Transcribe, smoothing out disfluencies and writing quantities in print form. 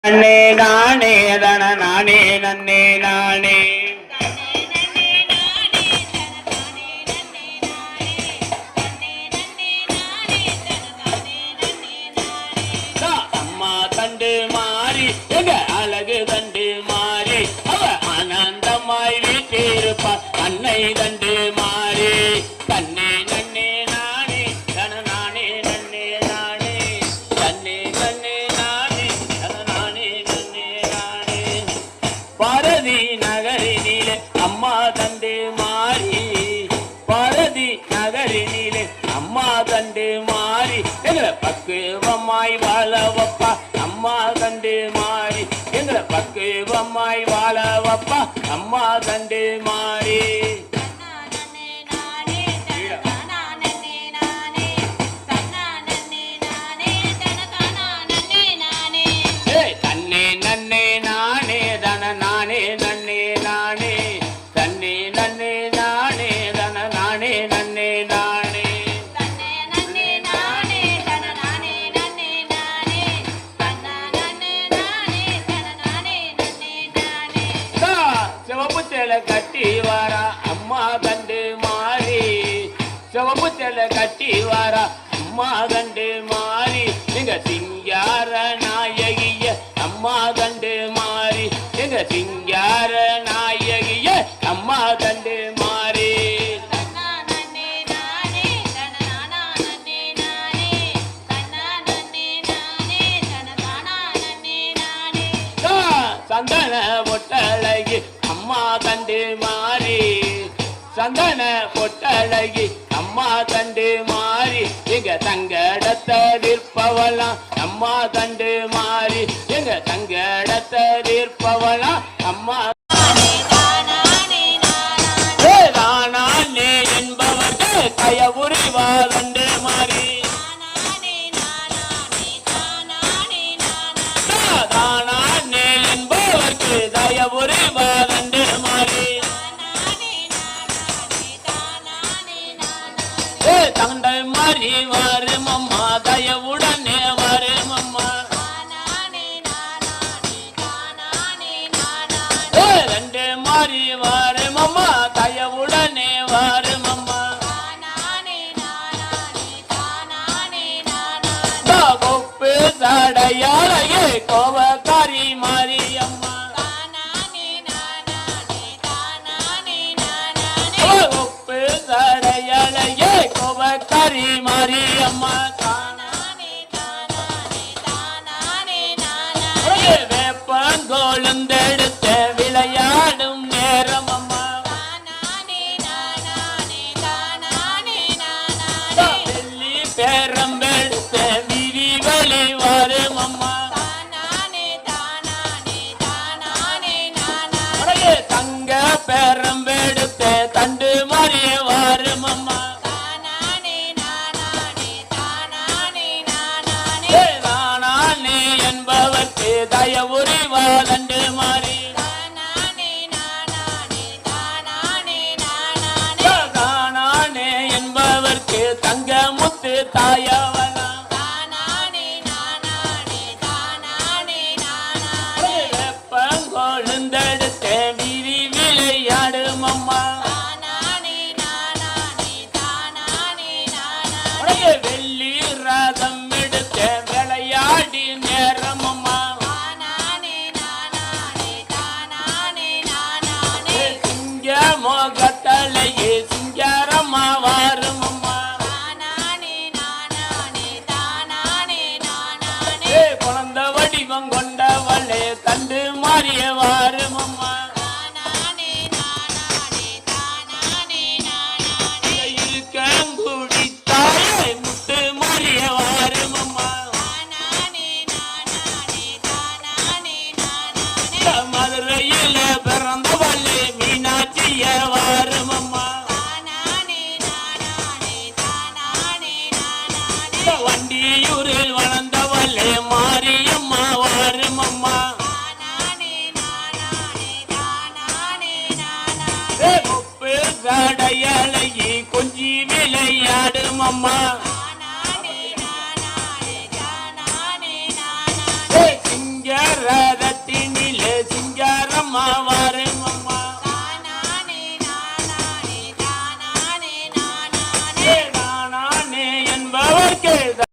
நன்னே நானே தன நானே நன்னே நானே அம்மா தண்டு மாறி எங்க அழகு தண்டு மாறி அவ ஆனந்தமாய் வீட்டிருப்பா அன்னை தண்டு மாறி தன்னே நன்னே நானே தன நானே நன்னே நானே தன்னே நன்னே நானே தன நானே நன்னே நானே பாரதி நகரினிலே அம்மா தண்டு மாறி பாரதி நகரினிலே அம்மா தண்டு மாறி எங்களை பக்குவமாய் வாழ வப்பா அம்மா தண்டு மாறி எங்களை பக்குவமாய் வாழ வப்பா அம்மா தண்டு மாறி தன்னே நன்னே நானே தன நானே நன்னே நானே தன்னே நன்னே நானே தன நானே நன்னே நானே சிவப்பு சேலை கட்டி வாரா அம்மா தண்டு மாறி சிவப்பு சேலை கட்டி வாரா அம்மா தண்டு மாறி எங்க சிங்கார நாயகிய அம்மா தண்டு மாறி எங்க சிங்கார நாயகிய அம்மா தண்டு மாறி சந்தன பொட்டழகி அம்மா தண்டு மாறி சந்தன பொட்டழகி அம்மா தண்டு மாறி எங்க தங்கடத்தை விற்பவலாம் அம்மா தண்டு மாறி எங்க தங்கடத்தை விற்பவலாம் அம்மா தானே என்பவர்கள் கயவுரிவா தண்டு மாறி தானே என்பவர்க்கு தயவுரிவா தண்டு மாறி தண்டை மாறி வரும் அம்மா தயவுடனே வரும் அம்மா ரெண்டு மாறி வரும் அம்மா தயவுடனே வரும் அம்மா கொப்பு சடையாளையே கோவக்காரி மாறி அம்மா கொப்பு சடையாளையே கோவக்காரி மாறி அம்மா வேப்பங்கோளுந்தெடுத்த விளையாடும் நேரம் அம்மா வெள்ளி பேரம்பெடுத்த விரி வழி வரும் அம்மா தங்க பேரம்பெடுத்த தண்டு மாறிய வரும் அம்மா தானே என்பவர்க்கு தயவுரிவா தண்டு மாறி தானே என்பவர்க்கு தங்க முத்து தாயவனா வெப்பங்கொழுந்தெடுத்த விரி விளையாடும் அம்மா வெள்ளி ரதம் எடுத்த விளையாடி நேரம் அம்மா சிங்க மோகத்தலையே சிங்காரம்மா வாரும் அம்மா குழந்த வடிவம் கொண்டவளே தண்டு மாறிய வாரும் அம்மா இருக்கங்குடி தாயே முத்து மாறிய வாரும் அம்மா மதுரையில பிறந்தவளே மீனாட்சிய வாரும் அம்மா வண்டியூரில் வளர்ந்தவளே மாரியம்மா வாரும் அம்மா முப்பு சடையலையே கொஞ்சி விளையாடும் அம்மா